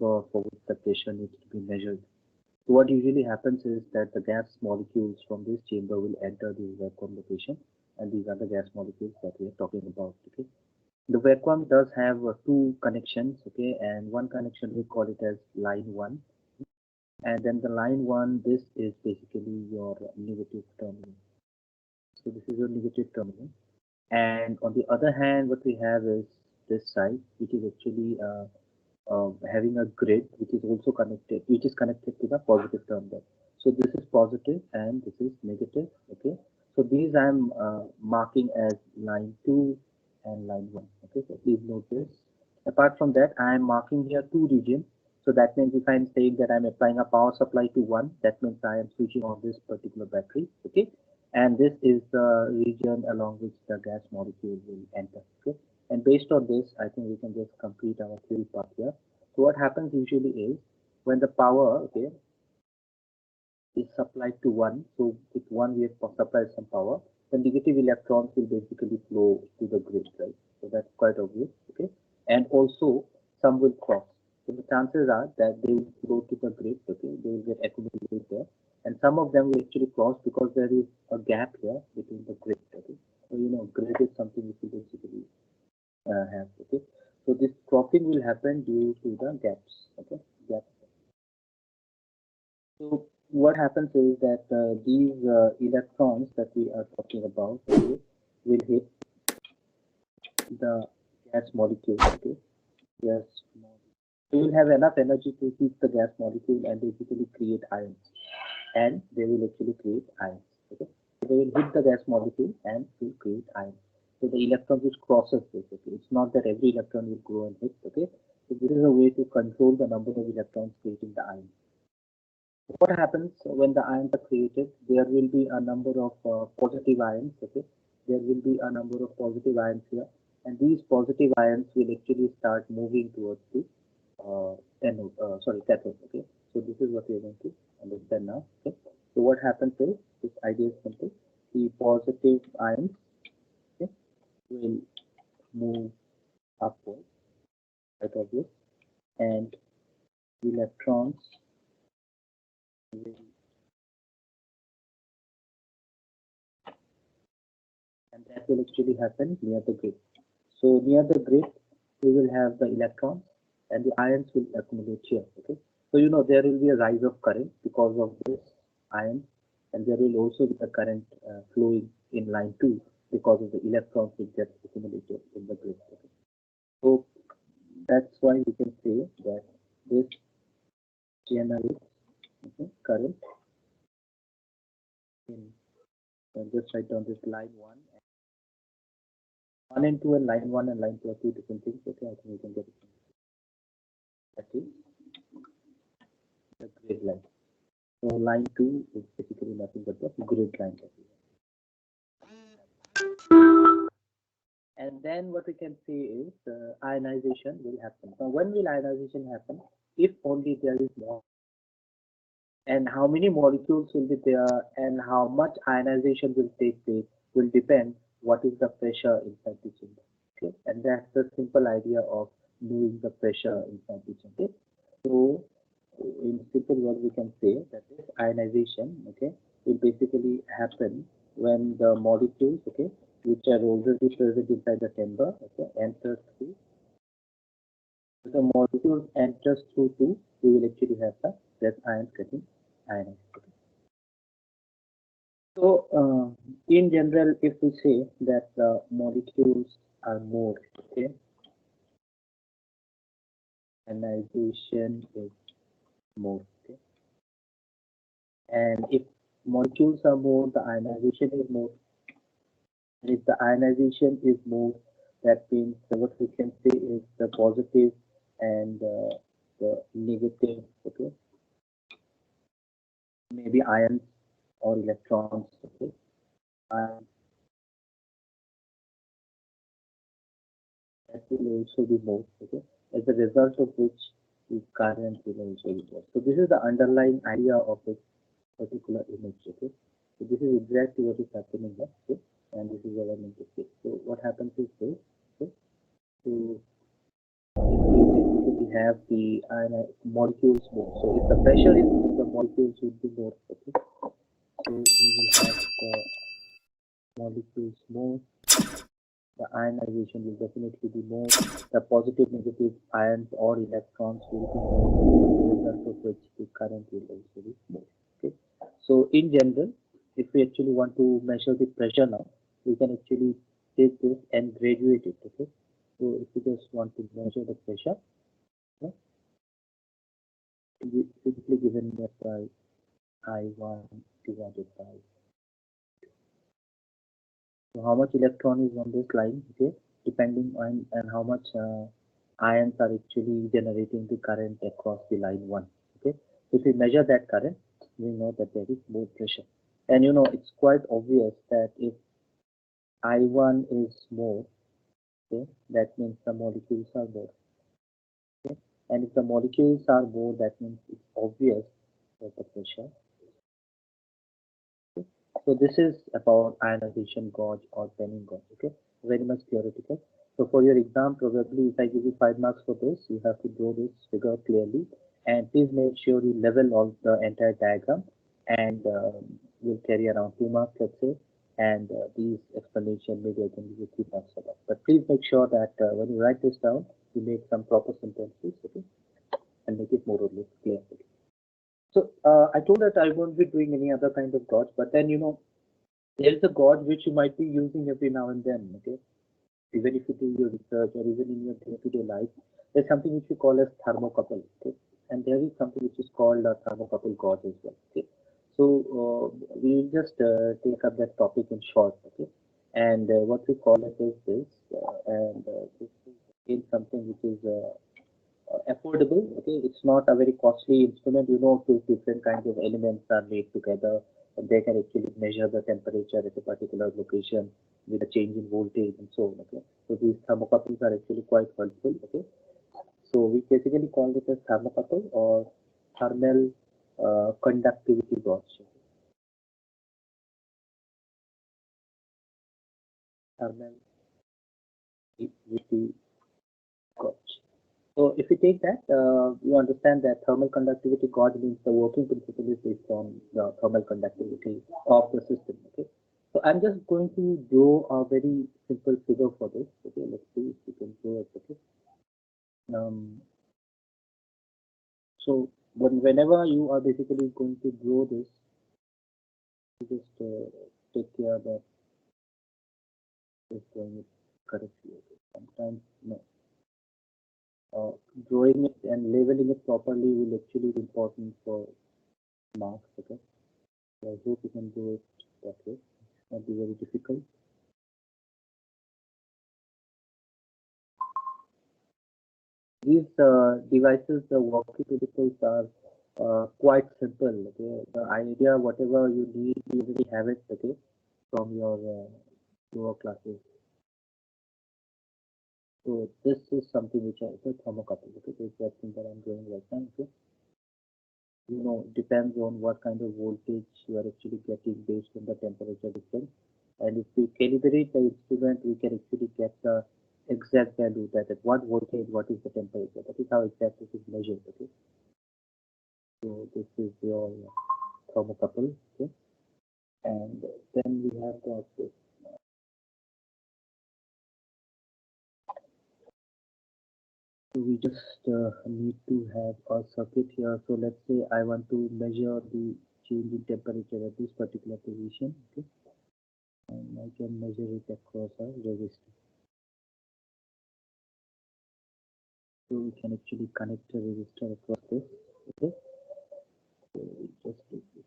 chamber for which the pressure needs to be measured. So what usually happens is that the gas molecules from this chamber will enter the vacuum location, and these are the gas molecules that we are talking about. Okay, the vacuum does have two connections. Okay, and one connection we call it as line one, and then the line one. This is basically your negative terminal. So this is your negative terminal, and on the other hand, what we have is this side, which is actually having a grid which is also connected, which is connected to the positive terminal. So this is positive and this is negative. Okay, so these I'm marking as line 2 and line 1. Okay, so please note this. Apart from that, I am marking here two regions. So that means if I'm saying that I'm applying a power supply to one, that means I am switching on this particular battery. Okay, and this is the region along which the gas molecule will enter. Okay, and based on this, I think we can just complete our theory part here. So what happens usually is when the power, okay, is supplied to one, so with one we have supplied some power, the negative electrons will basically flow to the grid, right? So that's quite obvious, okay? And also some will cross. So the chances are that they will flow to the grid, okay? They will get accumulated there, and some of them will actually cross because there is a gap here between the grid, okay? So grid is something which will basically have, okay? So this crossing will happen due to the gaps, okay? Gaps. So what happens is that these electrons that we are talking about, okay, will hit the gas molecule. Okay, gas molecule. So you will have enough energy to heat the gas molecule and basically create ions, and they will actually create ions. Okay, so they will hit the gas molecule and will create ions. So the electron which crosses basically. It's not that every electron will go and hit. Okay, so this is a way to control the number of electrons creating the ions. What happens when the ions are created? There will be a number of positive ions. Okay, there will be a number of positive ions here, and these positive ions will actually start moving towards the cathode. Okay, so this is what we are going to understand now. Okay, so what happens is this idea is simple. The positive ions, okay, will move upwards, right, obvious, and electrons will, and that will actually happen near the grid. So near the grid, we will have the electrons and the ions will accumulate here. Okay. So there will be a rise of current because of this ion, and there will also be a current flowing in line 2 because of the electrons which get accumulated in the grid. Okay. So that's why we can say that this generates, okay, current in, just write down this line 1. 1 and 2 and line 1 and line 2 are two different things. Okay, I think we can get it. That is the grid line. So line 2 is basically nothing but the grid line. And then what we can say is ionization will happen. Now when will ionization happen? If only there is more. And how many molecules will be there and how much ionization will take place will depend what is the pressure inside the chamber. Okay, and that's the simple idea of knowing the pressure inside the chamber. Okay? So in simple words, we can say that this ionization, okay, will basically happen when the molecules, okay, which are already present inside the chamber, okay, enters through. If the molecules enters through two, we will actually have the gas ions getting ionized. Okay. So in general, if we say that the molecules are more, okay, ionization is more, okay, and if molecules are more, the ionization is more. And if the ionization is more, that means what we can say is the positive and the negative, okay, maybe ions or electrons, okay, and that will also be more, okay, as a result of which the current will also be more. So this is the underlying idea of this particular image, okay. So this is exactly what is happening here, okay, and this is what I meant to say. So what happens is this, okay. So if we basically we have the molecules more. So if the pressure is more, the molecules will be more. Okay. So we will have the molecules more. The ionization will definitely be more. The positive, negative ions or electrons will be more. As a result of which the current will also be more. Okay. So in general, if we actually want to measure the pressure now, we can actually take this and graduate it. Okay. So if you just want to measure the pressure, okay, simply given that by I1 divided by. So how much electron is on this line, okay, depending on and how much ions are actually generating the current across the line 1. Okay, so if we measure that current, we know that there is more pressure. And you know, it's quite obvious that if I1 is more, okay, that means the molecules are more. Okay, and if the molecules are more, that means it's obvious that the pressure. So this is about ionization gauge or Penning gauge. Okay, very much theoretical. So for your exam, probably if I give you 5 marks for this, you have to draw this figure clearly, and please make sure you level all the entire diagram, and you'll carry around 2 marks, let's say. And these explanation maybe I can give you 3 marks for that. But please make sure that when you write this down, you make some proper sentences, okay, and make it more or less clear. So I told that I won't be doing any other kind of gauge, but then you know there is a gauge which you might be using every now and then. Okay, even if you do your research or even in your day-to-day life, there's something which we call as thermocouple. Okay, and there is something which is called a thermocouple gauge as well. Okay, so we will just take up that topic in short. Okay, and what we call it is this, and this is again something which is affordable. Okay, it's not a very costly instrument. You know, two different kinds of elements are made together, and they can actually measure the temperature at a particular location with a change in voltage and so on. Okay, so these thermocouples are actually quite helpful. Okay, so we basically call it as thermocouple or thermal conductivity gauge. Thermal conductivity gauge. So if you take that, you understand that thermal conductivity gauge means the working principle is based on the thermal conductivity of the system. Okay. So I'm just going to draw a very simple figure for this. Okay. Let's see if we can draw it. Okay. Um, so whenever you are basically going to draw this, you just take care that it's going it correctly. Okay. Sometimes no. Drawing it and labeling it properly will actually be important for marks. Okay. So I hope you can do it that way. It's not be very difficult. These devices, the working principles are quite simple. Okay, the idea, whatever you need, you already have it. Okay, from your classes. So this is something which I the thermocouple. Okay, this is that thing that I'm doing right now. Okay, you know, depends on what kind of voltage you are actually getting based on the temperature difference. And if we calibrate the instrument, we can actually get the exact value that at what voltage, what is the temperature. That is how exactly it is measured. Okay. So this is your thermocouple. Okay. And then we have got this. So we just need to have a circuit here. So let's say I want to measure the change in temperature at this particular position. Okay. And I can measure it across a resistor. So we can actually connect a resistor across this. Okay. So we just do this.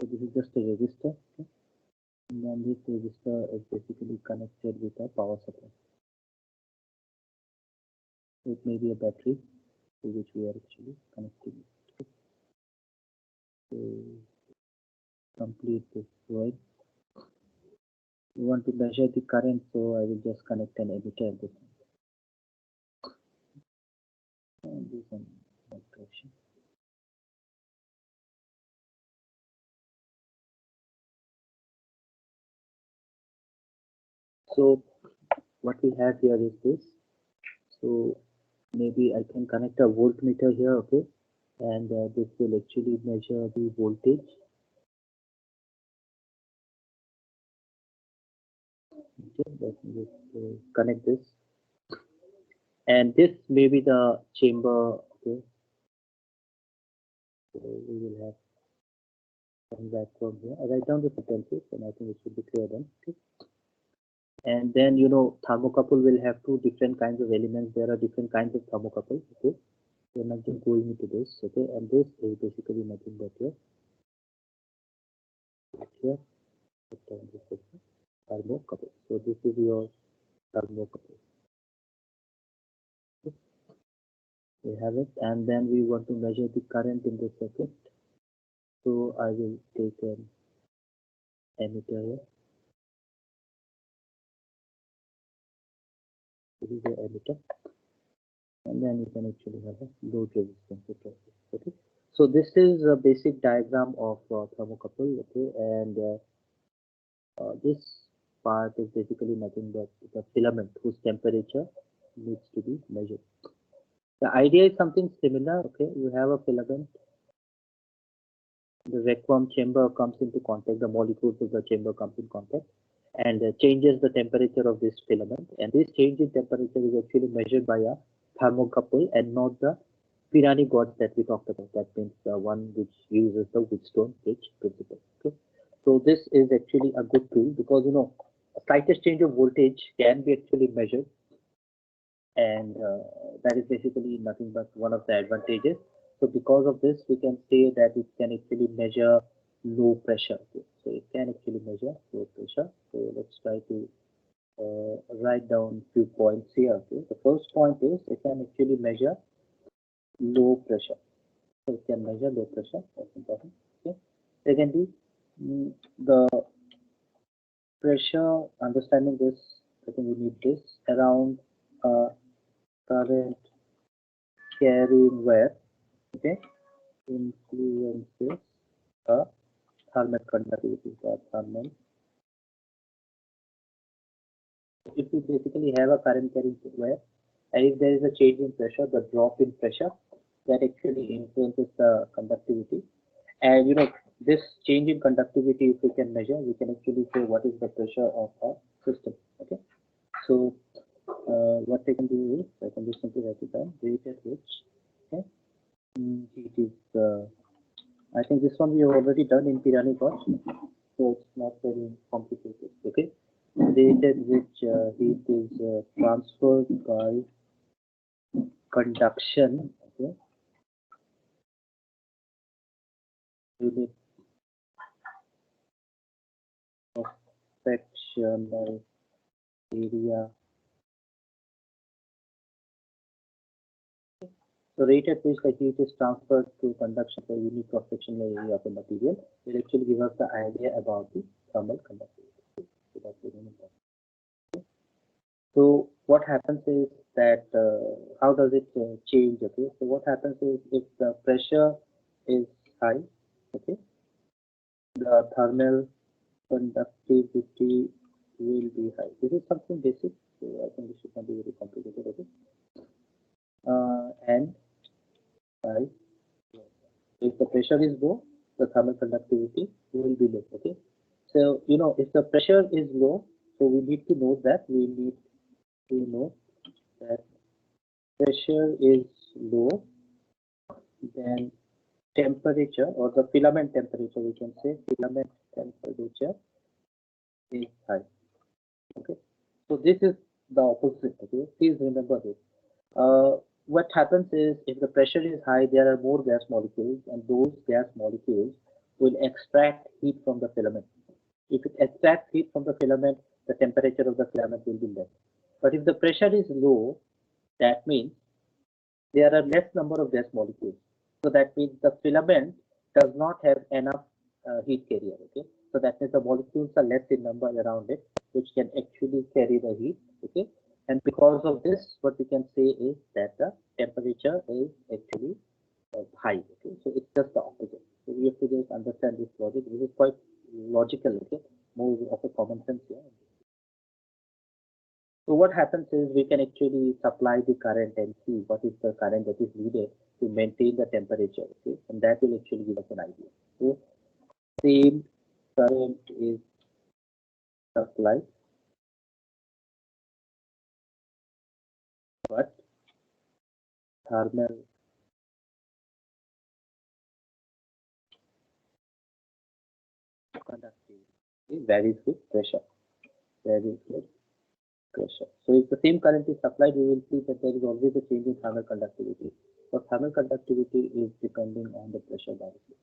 So this is just a resistor. Okay. And then this resistor is basically connected with a power supply. So it may be a battery to which we are actually connecting it. Okay. So complete this drawing. We want to measure the current, so I will just connect an emitter at this and do some direction. So what we have here is this. So maybe I can connect a voltmeter here, okay, and this will actually measure the voltage. Okay, let me just connect this, and this may be the chamber. Okay, so we will have some background here. I write down the sentences, and I think it should be clear then. Okay. And then thermocouple will have two different kinds of elements. There are different kinds of thermocouple. Okay, we're not just going into this. Okay, and this is basically nothing but here thermocouple. So this is your thermocouple. Okay. We have it, and then we want to measure the current in the circuit. So I will take an emitter here. This is the emitter, and then you can actually have a load resistance across this. Okay. So this is a basic diagram of thermocouple. Okay, and this part is basically nothing but the filament whose temperature needs to be measured. The idea is something similar. Okay, you have a filament, the vacuum chamber comes into contact, the molecules of the chamber comes in contact, and changes the temperature of this filament. And this change in temperature is actually measured by a thermocouple and not the Pirani gauge that we talked about. That means the one which uses the Wheatstone bridge principle. Okay, so this is actually a good tool because a slightest change of voltage can be actually measured, and that is basically nothing but one of the advantages. So because of this, we can say that it can actually measure low pressure. Okay. So it can actually measure low pressure. So let's try to write down few points here. Okay. The first point is it can actually measure low pressure. So it can measure low pressure. That's important. Okay. Secondly, the pressure, understanding this, I think we need this around current carrying wire. Okay, influences the thermal conductivity. The thermal. If we basically have a current carrying wire, and if there is a change in pressure, the drop in pressure that actually influences the conductivity. And this change in conductivity, if we can measure, we can actually say what is the pressure of a system. Okay, so what I can do is I can just simply write it down. Rate at which, okay, it is. I think this one we have already done in Pirani cost, so it's not very complicated. Okay, rate at which heat is transferred by conduction. Okay, unit of fractional area. So rate at which the heat is transferred to conduction per unit cross sectional area of the material will actually give us the idea about the thermal conductivity. So that's very important. So what happens is that how does it change? Okay, so what happens is if the pressure is high, okay, the thermal conductivity will be high. This is something basic, so I think this should not be very complicated. Okay, and high. If the pressure is low, the thermal conductivity will be low. Okay, so if the pressure is low, so we need to know that that pressure is low, then temperature or the filament temperature, we can say filament temperature is high. Okay, so this is the opposite. Okay, please remember this. What happens is if the pressure is high, there are more gas molecules, and those gas molecules will extract heat from the filament. If it extracts heat from the filament, the temperature of the filament will be less. But if the pressure is low, that means there are less number of gas molecules. So that means the filament does not have enough heat carrier. Okay, so that means the molecules are less in number around it, which can actually carry the heat. Okay, and because of this, what we can say is that the temperature is actually high. Okay, so it's just the opposite. So we have to just understand this logic. This is quite logical. Okay, more of a common sense here. So what happens is we can actually supply the current and see what is the current that is needed to maintain the temperature, okay, and that will actually give us an idea. So same current is supplied, but thermal conductivity varies with pressure. Varies with pressure. So if the same current is supplied, we will see that there is always a change in thermal conductivity. So thermal conductivity is depending on the pressure directly.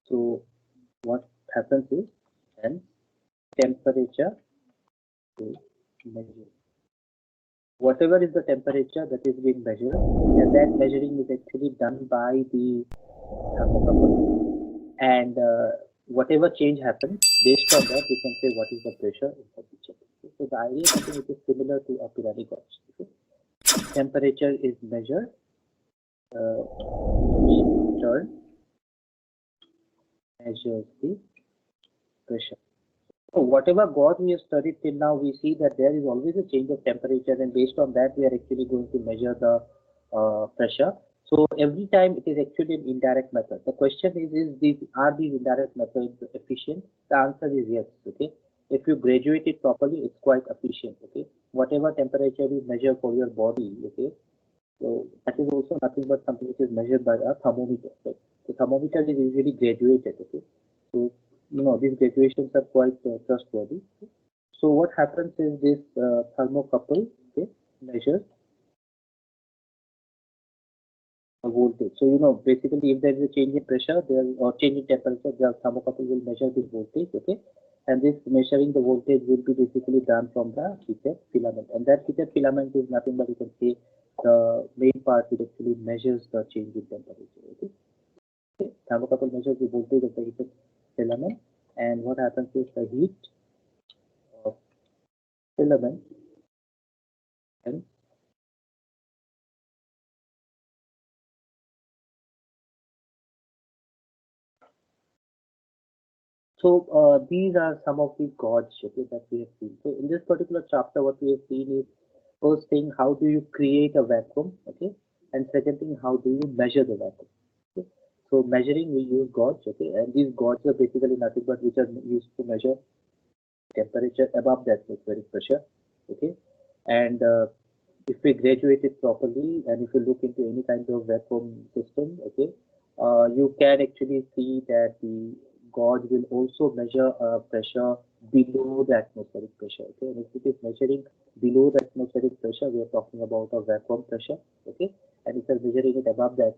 So what happens is then temperature is measured. Whatever is the temperature that is being measured, and that measuring is actually done by the thermocouple. And whatever change happens, based on that, we can say what is the pressure inside the chamber. So the idea is something which is similar to a periodic gauge. Okay? Temperature is measured, each turn measures the pressure. So whatever gauge we have studied till now, we see that there is always a change of temperature, and based on that, we are actually going to measure the pressure. So every time it is actually an indirect method. The question are these indirect methods efficient? The answer is yes. Okay. If you graduate it properly, it's quite efficient. Okay. Whatever temperature you measure for your body, okay, so that is also nothing but something which is measured by a thermometer. Right? The thermometer is usually graduated. Okay. So these graduations are quite trustworthy. So what happens is this thermocouple, okay, measures the voltage. So basically if there is a change in pressure there or change in temperature, the thermocouple will measure the voltage, okay, and this measuring the voltage will be basically done from the heated filament, and that heated filament is nothing but you can say the main part which actually measures the change in temperature. Okay, thermocouple measures the voltage of the heated filament, and what happens is the heat of filament and so these are some of the gauge, okay, that we have seen. So in this particular chapter, what we have seen is first thing, how do you create a vacuum, okay, and second thing, how do you measure the vacuum. Okay? So measuring, we use gauge, okay, and these gauges are basically nothing but which are used to measure temperature above the atmospheric pressure, okay, and if we graduate it properly, and if you look into any kind of vacuum system, okay, you can actually see that the gauge will also measure pressure below the atmospheric pressure. Okay, and if it is measuring below the atmospheric pressure, we are talking about a vacuum pressure. Okay, and if you are measuring it above that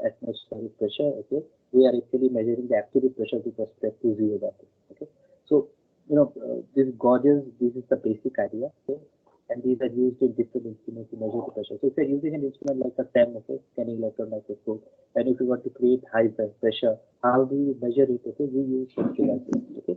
atmospheric pressure, okay, we are actually measuring the absolute pressure with respect to zero vacuum. Okay, so these gauges, this is the basic idea. Okay, and these are used in different instruments to measure the pressure. So if you're using an instrument like a SEM, okay, scanning electron microscope, and if you want to create high pressure, how do you measure it? Okay, we use sensorizers. Okay,